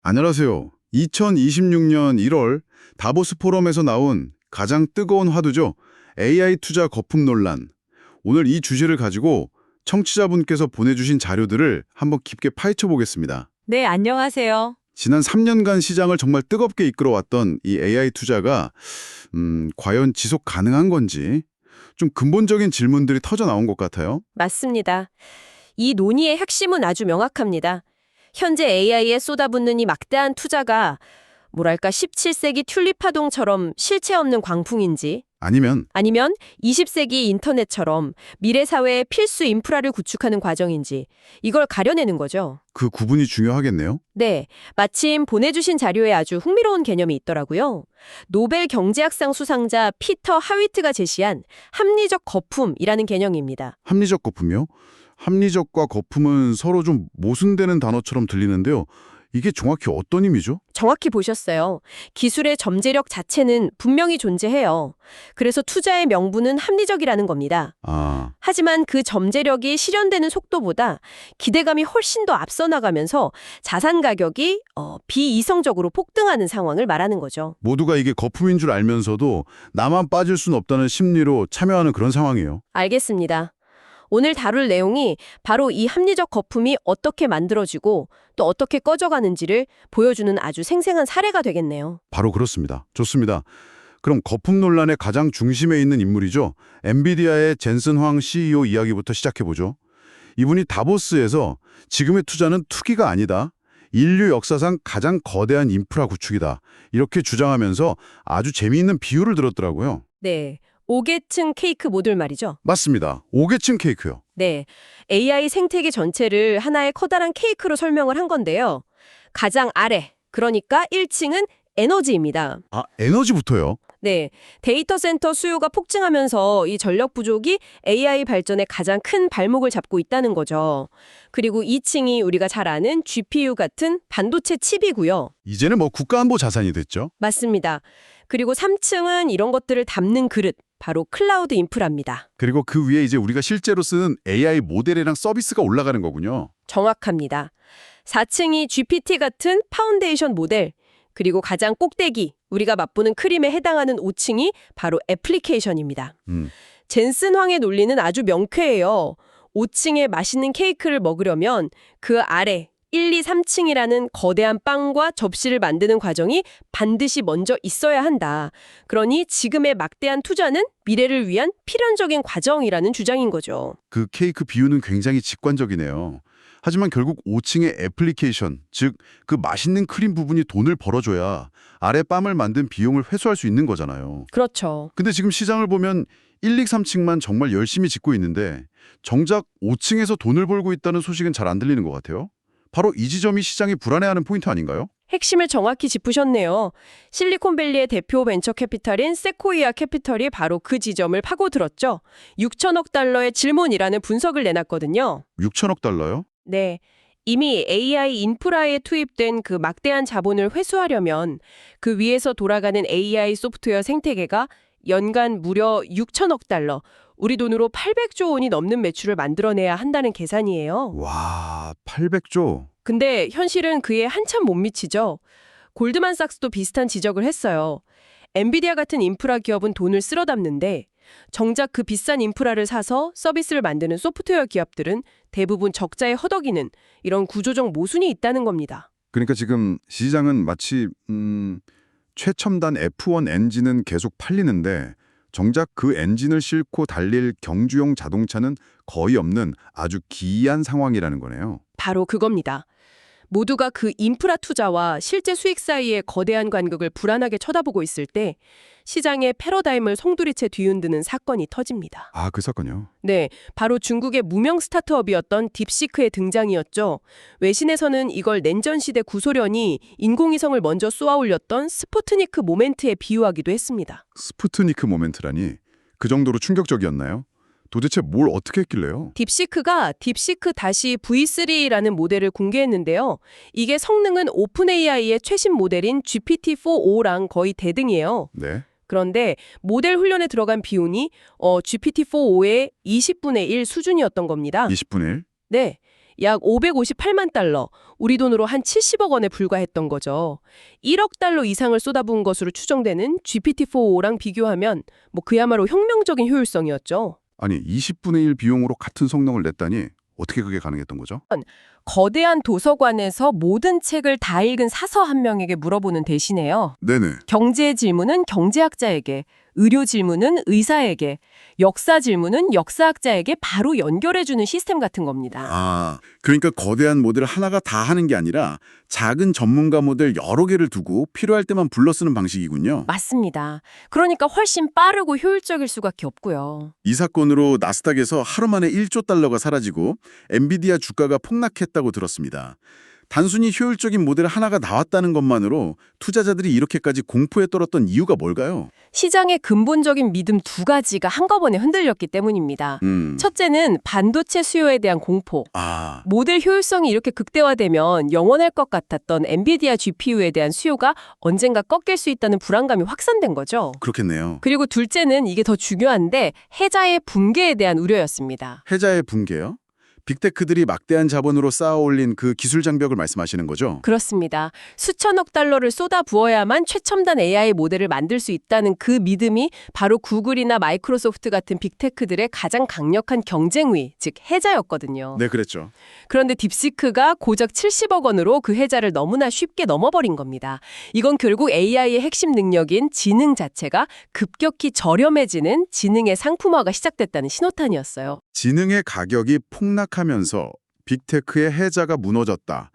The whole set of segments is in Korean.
안녕하세요. 2026년 1월 다보스 포럼에서 나온 가장 뜨거운 화두죠. AI 투자 거품 논란. 오늘 이 주제를 가지고 청취자분께서 보내주신 자료들을 한번 깊게 파헤쳐 보겠습니다. 네, 안녕하세요. 지난 3년간 시장을 정말 뜨겁게 이끌어왔던 이 AI 투자가 과연 지속 가능한 건지 좀 근본적인 질문들이 터져 나온 것 같아요. 맞습니다. 이 논의의 핵심은 아주 명확합니다. 현재 AI에 쏟아붓는 이 막대한 투자가 뭐랄까 17세기 튤립 파동처럼 실체 없는 광풍인지 아니면 아니면 20세기 인터넷처럼 미래 사회의 필수 인프라를 구축하는 과정인지 이걸 가려내는 거죠. 그 구분이 중요하겠네요. 네, 마침 보내주신 자료에 아주 흥미로운 개념이 있더라고요. 노벨 경제학상 수상자 피터 하위트가 제시한 합리적 거품이라는 개념입니다. 합리적 거품이요? 합리적과 거품은 서로 좀 모순되는 단어처럼 들리는데요. 이게 정확히 어떤 의미죠? 정확히 보셨어요. 기술의 잠재력 자체는 분명히 존재해요. 그래서 투자의 명분은 합리적이라는 겁니다. 아, 하지만 그 잠재력이 실현되는 속도보다 기대감이 훨씬 더 앞서 나가면서 자산 가격이 비이성적으로 폭등하는 상황을 말하는 거죠. 모두가 이게 거품인 줄 알면서도 나만 빠질 순 없다는 심리로 참여하는 그런 상황이에요. 알겠습니다. 오늘 다룰 내용이 바로 이 합리적 거품이 어떻게 만들어지고 또 어떻게 꺼져가는지를 보여주는 아주 생생한 사례가 되겠네요. 바로 그렇습니다. 좋습니다. 그럼 거품 논란의 가장 중심에 있는 인물이죠. 엔비디아의 젠슨 황 CEO 이야기부터 시작해보죠. 이분이 다보스에서 지금의 투자는 투기가 아니다. 인류 역사상 가장 거대한 인프라 구축이다. 이렇게 주장하면서 아주 재미있는 비유를 들었더라고요. 네, 5계층 케이크 모듈 말이죠. 맞습니다. 5계층 케이크요. 네, AI 생태계 전체를 하나의 커다란 케이크로 설명을 한 건데요. 가장 아래, 그러니까 1층은 에너지입니다. 아, 에너지부터요? 네, 데이터 센터 수요가 폭증하면서 이 전력 부족이 AI 발전의 가장 큰 발목을 잡고 있다는 거죠. 그리고 2층이 우리가 잘 아는 GPU 같은 반도체 칩이고요. 이제는 뭐 국가안보 자산이 됐죠. 맞습니다. 그리고 3층은 이런 것들을 담는 그릇, 바로 클라우드 인프라입니다. 그리고 그 위에 이제 우리가 실제로 쓰는 AI 모델이랑 서비스가 올라가는 거군요. 정확합니다. 4층이 GPT 같은 파운데이션 모델, 그리고 가장 꼭대기, 우리가 맛보는 크림에 해당하는 5층이 바로 애플리케이션입니다. 젠슨 황의 논리는 아주 명쾌해요. 5층에 맛있는 케이크를 먹으려면 그 아래 1, 2, 3층이라는 거대한 빵과 접시를 만드는 과정이 반드시 먼저 있어야 한다. 그러니 지금의 막대한 투자는 미래를 위한 필연적인 과정이라는 주장인 거죠. 그 케이크 비유는 굉장히 직관적이네요. 하지만 결국 5층의 애플리케이션, 즉 그 맛있는 크림 부분이 돈을 벌어줘야 아래 빵을 만든 비용을 회수할 수 있는 거잖아요. 그렇죠. 근데 지금 시장을 보면 1, 2, 3층만 정말 열심히 짓고 있는데 정작 5층에서 돈을 벌고 있다는 소식은 잘 안 들리는 것 같아요. 바로 이 지점이 시장이 불안해하는 포인트 아닌가요? 핵심을 정확히 짚으셨네요. 실리콘밸리의 대표 벤처 캐피탈인 세코이아 캐피털이 바로 그 지점을 파고들었죠. 6천억 달러의 질문이라는 분석을 내놨거든요. 6천억 달러요? 네. 이미 AI 인프라에 투입된 그 막대한 자본을 회수하려면 그 위에서 돌아가는 AI 소프트웨어 생태계가 연간 무려 6천억 달러, 우리 돈으로 800조 원이 넘는 매출을 만들어내야 한다는 계산이에요. 와, 800조. 근데 현실은 그에 한참 못 미치죠. 골드만삭스도 비슷한 지적을 했어요. 엔비디아 같은 인프라 기업은 돈을 쓸어 담는데 정작 그 비싼 인프라를 사서 서비스를 만드는 소프트웨어 기업들은 대부분 적자에 허덕이는 이런 구조적 모순이 있다는 겁니다. 그러니까 지금 시장은 마치 최첨단 F1 엔진은 계속 팔리는데 정작 그 엔진을 싣고 달릴 경주용 자동차는 거의 없는 아주 기이한 상황이라는 거네요. 바로 그겁니다. 모두가 그 인프라 투자와 실제 수익 사이의 거대한 간극을 불안하게 쳐다보고 있을 때 시장의 패러다임을 송두리째 뒤흔드는 사건이 터집니다. 아, 그 사건이요? 네, 바로 중국의 무명 스타트업이었던 딥시크의 등장이었죠. 외신에서는 이걸 냉전 시대 구소련이 인공위성을 먼저 쏘아올렸던 스푸트니크 모멘트에 비유하기도 했습니다. 스푸트니크 모멘트라니 그 정도로 충격적이었나요? 도대체 뭘 어떻게 했길래요? 딥시크가 딥시크-V3라는 모델을 공개했는데요. 이게 성능은 오픈 AI의 최신 모델인 GPT-4o랑 거의 대등이에요. 네. 그런데 모델 훈련에 들어간 비용이 GPT-4o의 20분의 1 수준이었던 겁니다. 20분의 1? 네, 약 558만 달러, 우리 돈으로 한 70억 원에 불과했던 거죠. 1억 달러 이상을 쏟아부은 것으로 추정되는 GPT-4랑 비교하면 그야말로 혁명적인 효율성이었죠. 아니, 20분의 1 비용으로 같은 성능을 냈다니 어떻게 그게 가능했던 거죠? 거대한 도서관에서 모든 책을 다 읽은 사서 한 명에게 물어보는 대신에요. 네네. 경제 질문은 경제학자에게, 의료 질문은 의사에게, 역사 질문은 역사학자에게 바로 연결해주는 시스템 같은 겁니다. 아, 그러니까 거대한 모델 하나가 다 하는 게 아니라 작은 전문가 모델 여러 개를 두고 필요할 때만 불러 쓰는 방식이군요. 맞습니다. 그러니까 훨씬 빠르고 효율적일 수밖에 없고요. 이 사건으로 나스닥에서 하루 만에 1조 달러가 사라지고 엔비디아 주가가 폭락했다고 들었습니다. 단순히 효율적인 모델 하나가 나왔다는 것만으로 투자자들이 이렇게까지 공포에 떨었던 이유가 뭘까요? 시장의 근본적인 믿음 두 가지가 한꺼번에 흔들렸기 때문입니다. 첫째는 반도체 수요에 대한 공포. 아, 모델 효율성이 이렇게 극대화되면 영원할 것 같았던 엔비디아 GPU에 대한 수요가 언젠가 꺾일 수 있다는 불안감이 확산된 거죠. 그렇겠네요. 그리고 둘째는 이게 더 중요한데 해자의 붕괴에 대한 우려였습니다. 해자의 붕괴요? 빅테크들이 막대한 자본으로 쌓아올린 그 기술 장벽을 말씀하시는 거죠? 그렇습니다. 수천억 달러를 쏟아 부어야만 최첨단 AI 모델을 만들 수 있다는 그 믿음이 바로 구글이나 마이크로소프트 같은 빅테크들의 가장 강력한 경쟁위, 즉 해자였거든요. 네, 그랬죠. 그런데 딥시크가 고작 70억 원으로 그 해자를 너무나 쉽게 넘어버린 겁니다. 이건 결국 AI의 핵심 능력인 지능 자체가 급격히 저렴해지는 지능의 상품화가 시작됐다는 신호탄이었어요. 지능의 가격이 폭락하면서 빅테크의 해자가 무너졌다.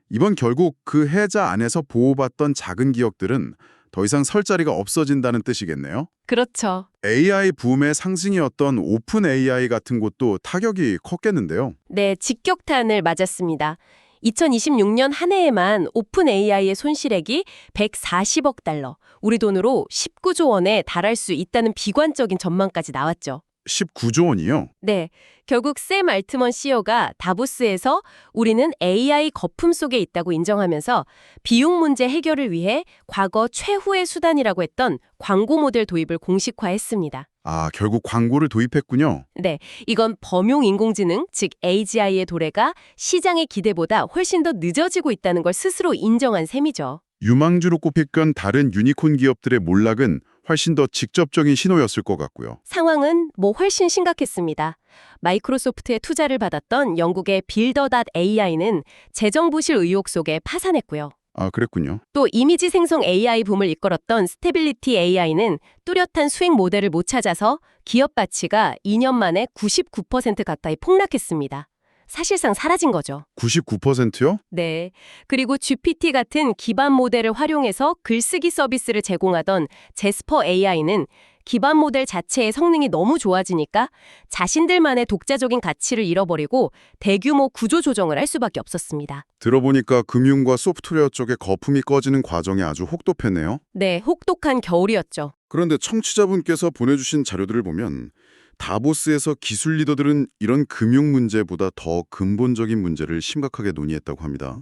이번 결국 그 해자 안에서 보호받던 작은 기업들은 더 이상 설 자리가 없어진다는 뜻이겠네요. 그렇죠. AI 붐의 상징이었던 오픈 AI 같은 곳도 타격이 컸겠는데요. 네, 직격탄을 맞았습니다. 2026년 한 해에만 오픈 AI의 손실액이 140억 달러, 우리 돈으로 19조 원에 달할 수 있다는 비관적인 전망까지 나왔죠. 19조 원이요? 네, 결국 샘 알트먼 CEO가 다보스에서 우리는 AI 거품 속에 있다고 인정하면서 비용 문제 해결을 위해 과거 최후의 수단이라고 했던 광고 모델 도입을 공식화했습니다. 아, 결국 광고를 도입했군요. 네, 이건 범용 인공지능, 즉 AGI의 도래가 시장의 기대보다 훨씬 더 늦어지고 있다는 걸 스스로 인정한 셈이죠. 유망주로 꼽힐 다른 유니콘 기업들의 몰락은 훨씬 더 직접적인 신호였을 것 같고요. 상황은 훨씬 심각했습니다. 마이크로소프트의 투자를 받았던 영국의 빌더.AI는 재정 부실 의혹 속에 파산했고요. 아, 그랬군요. 또 이미지 생성 AI 붐을 이끌었던 스테빌리티 AI는 뚜렷한 수익 모델을 못 찾아서 기업 가치가 2년 만에 99% 가까이 폭락했습니다. 사실상 사라진 거죠. 99%요? 네. 그리고 GPT 같은 기반 모델을 활용해서 글쓰기 서비스를 제공하던 제스퍼 AI는 기반 모델 자체의 성능이 너무 좋아지니까 자신들만의 독자적인 가치를 잃어버리고 대규모 구조 조정을 할 수밖에 없었습니다. 들어보니까 금융과 소프트웨어 쪽에 거품이 꺼지는 과정이 아주 혹독했네요. 네, 혹독한 겨울이었죠. 그런데 청취자분께서 보내주신 자료들을 보면 다보스에서 기술 리더들은 이런 금융 문제보다 더 근본적인 문제를 심각하게 논의했다고 합니다.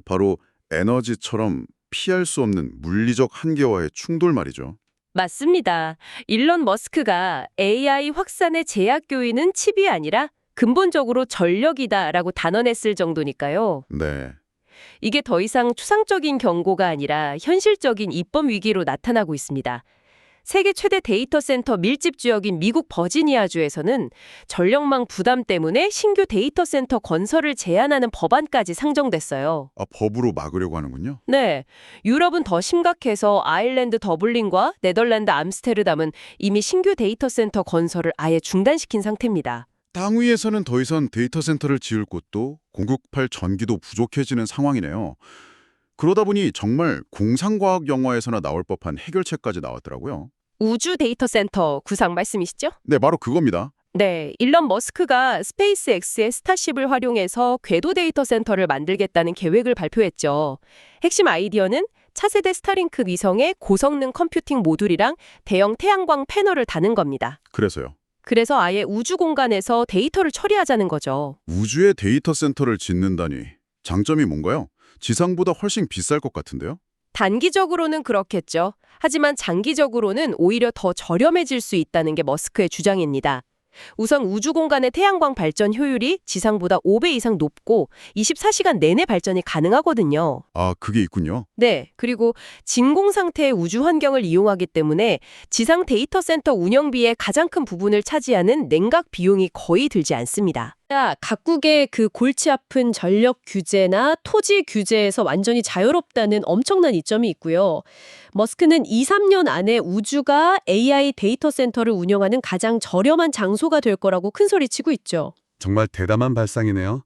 바로 에너지처럼 피할 수 없는 물리적 한계와의 충돌 말이죠. 맞습니다. 일론 머스크가 AI 확산의 제약 요인은 칩이 아니라 근본적으로 전력이다라고 단언했을 정도니까요. 네. 이게 더 이상 추상적인 경고가 아니라 현실적인 입법 위기로 나타나고 있습니다. 세계 최대 데이터 센터 밀집 지역인 미국 버지니아주에서는 전력망 부담 때문에 신규 데이터 센터 건설을 제한하는 법안까지 상정됐어요. 아, 법으로 막으려고 하는군요. 네, 유럽은 더 심각해서 아일랜드 더블린과 네덜란드 암스테르담은 이미 신규 데이터 센터 건설을 아예 중단시킨 상태입니다. 땅 위에서는 더 이상 데이터 센터를 지을 곳도 공급할 전기도 부족해지는 상황이네요. 그러다 보니 정말 공상과학 영화에서나 나올 법한 해결책까지 나왔더라고요. 우주 데이터 센터 구상 말씀이시죠? 네, 바로 그겁니다. 네, 일론 머스크가 스페이스X의 스타쉽을 활용해서 궤도 데이터 센터를 만들겠다는 계획을 발표했죠. 핵심 아이디어는 차세대 스타링크 위성에 고성능 컴퓨팅 모듈이랑 대형 태양광 패널을 다는 겁니다. 그래서요. 그래서 아예 우주 공간에서 데이터를 처리하자는 거죠. 우주에 데이터 센터를 짓는다니 장점이 뭔가요? 지상보다 훨씬 비쌀 것 같은데요? 단기적으로는 그렇겠죠. 하지만 장기적으로는 오히려 더 저렴해질 수 있다는 게 머스크의 주장입니다. 우선 우주 공간의 태양광 발전 효율이 지상보다 5배 이상 높고 24시간 내내 발전이 가능하거든요. 아, 그게 있군요. 네, 그리고 진공 상태의 우주 환경을 이용하기 때문에 지상 데이터 센터 운영비의 가장 큰 부분을 차지하는 냉각 비용이 거의 들지 않습니다. 각국의 그 골치 아픈 전력 규제나 토지 규제에서 완전히 자유롭다는 엄청난 이점이 있고요. 머스크는 2, 3년 안에 우주가 AI 데이터 센터를 운영하는 가장 저렴한 장소가 될 거라고 큰소리치고 있죠. 정말 대담한 발상이네요.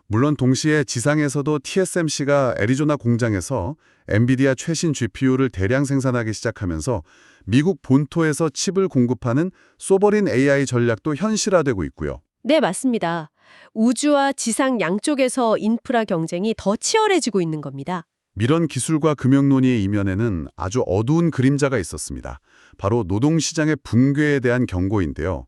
물론 동시에 지상에서도 TSMC가 애리조나 공장에서 엔비디아 최신 GPU를 대량 생산하기 시작하면서 미국 본토에서 칩을 공급하는 소버린 AI 전략도 현실화되고 있고요. 네, 맞습니다. 우주와 지상 양쪽에서 인프라 경쟁이 더 치열해지고 있는 겁니다. 이런 기술과 금융 논의의 이면에는 아주 어두운 그림자가 있었습니다. 바로 노동시장의 붕괴에 대한 경고인데요.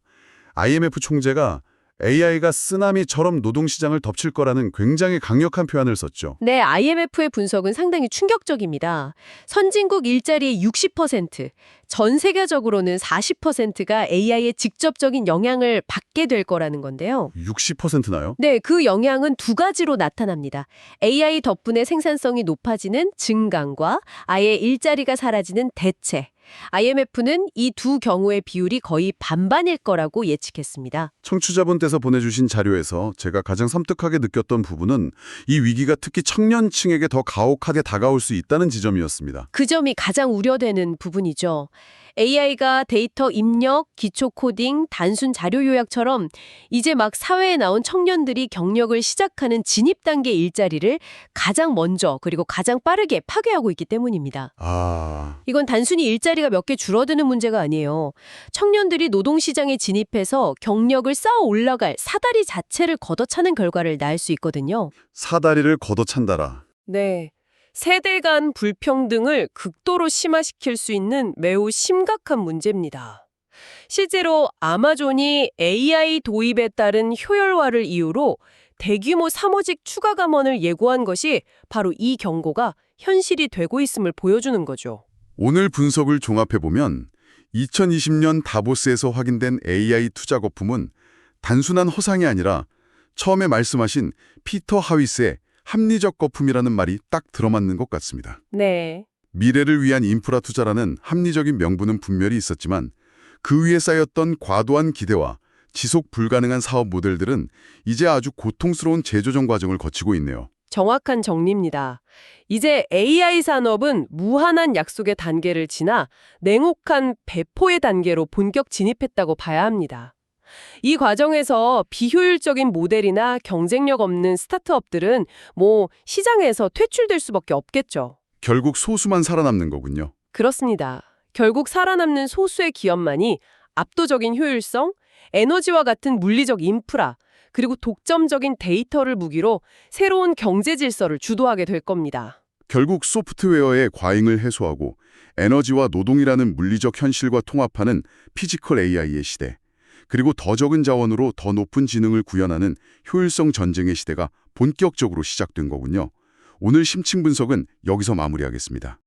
IMF 총재가 AI가 쓰나미처럼 노동시장을 덮칠 거라는 굉장히 강력한 표현을 썼죠. 네, IMF의 분석은 상당히 충격적입니다. 선진국 일자리의 60%, 전 세계적으로는 40%가 AI의 직접적인 영향을 받게 될 거라는 건데요. 60%나요? 네, 그 영향은 두 가지로 나타납니다. AI 덕분에 생산성이 높아지는 증강과 아예 일자리가 사라지는 대체. IMF는 이 두 경우의 비율이 거의 반반일 거라고 예측했습니다. 청취자분께서 보내주신 자료에서 제가 가장 섬뜩하게 느꼈던 부분은 이 위기가 특히 청년층에게 더 가혹하게 다가올 수 있다는 지점이었습니다. 그 점이 가장 우려되는 부분이죠. AI가 데이터 입력, 기초 코딩, 단순 자료 요약처럼 이제 막 사회에 나온 청년들이 경력을 시작하는 진입 단계 일자리를 가장 먼저 그리고 가장 빠르게 파괴하고 있기 때문입니다. 이건 단순히 일자리가 몇 개 줄어드는 문제가 아니에요. 청년들이 노동시장에 진입해서 경력을 쌓아 올라갈 사다리 자체를 걷어차는 결과를 낳을 수 있거든요. 사다리를 걷어찬다라. 네. 세대 간 불평등을 극도로 심화시킬 수 있는 매우 심각한 문제입니다. 실제로 아마존이 AI 도입에 따른 효율화를 이유로 대규모 사무직 추가 감원을 예고한 것이 바로 이 경고가 현실이 되고 있음을 보여주는 거죠. 오늘 분석을 종합해보면 2020년 다보스에서 확인된 AI 투자 거품은 단순한 허상이 아니라 처음에 말씀하신 피터 하위스의 합리적 거품이라는 말이 딱 들어맞는 것 같습니다. 네. 미래를 위한 인프라 투자라는 합리적인 명분은 분명히 있었지만 그 위에 쌓였던 과도한 기대와 지속 불가능한 사업 모델들은 이제 아주 고통스러운 재조정 과정을 거치고 있네요. 정확한 정리입니다. 이제 AI 산업은 무한한 약속의 단계를 지나 냉혹한 배포의 단계로 본격 진입했다고 봐야 합니다. 이 과정에서 비효율적인 모델이나 경쟁력 없는 스타트업들은 시장에서 퇴출될 수밖에 없겠죠. 결국 소수만 살아남는 거군요. 그렇습니다. 결국 살아남는 소수의 기업만이 압도적인 효율성, 에너지와 같은 물리적 인프라, 그리고 독점적인 데이터를 무기로 새로운 경제 질서를 주도하게 될 겁니다. 결국 소프트웨어의 과잉을 해소하고 에너지와 노동이라는 물리적 현실과 통합하는 피지컬 AI의 시대, 그리고 더 적은 자원으로 더 높은 지능을 구현하는 효율성 전쟁의 시대가 본격적으로 시작된 거군요. 오늘 심층 분석은 여기서 마무리하겠습니다.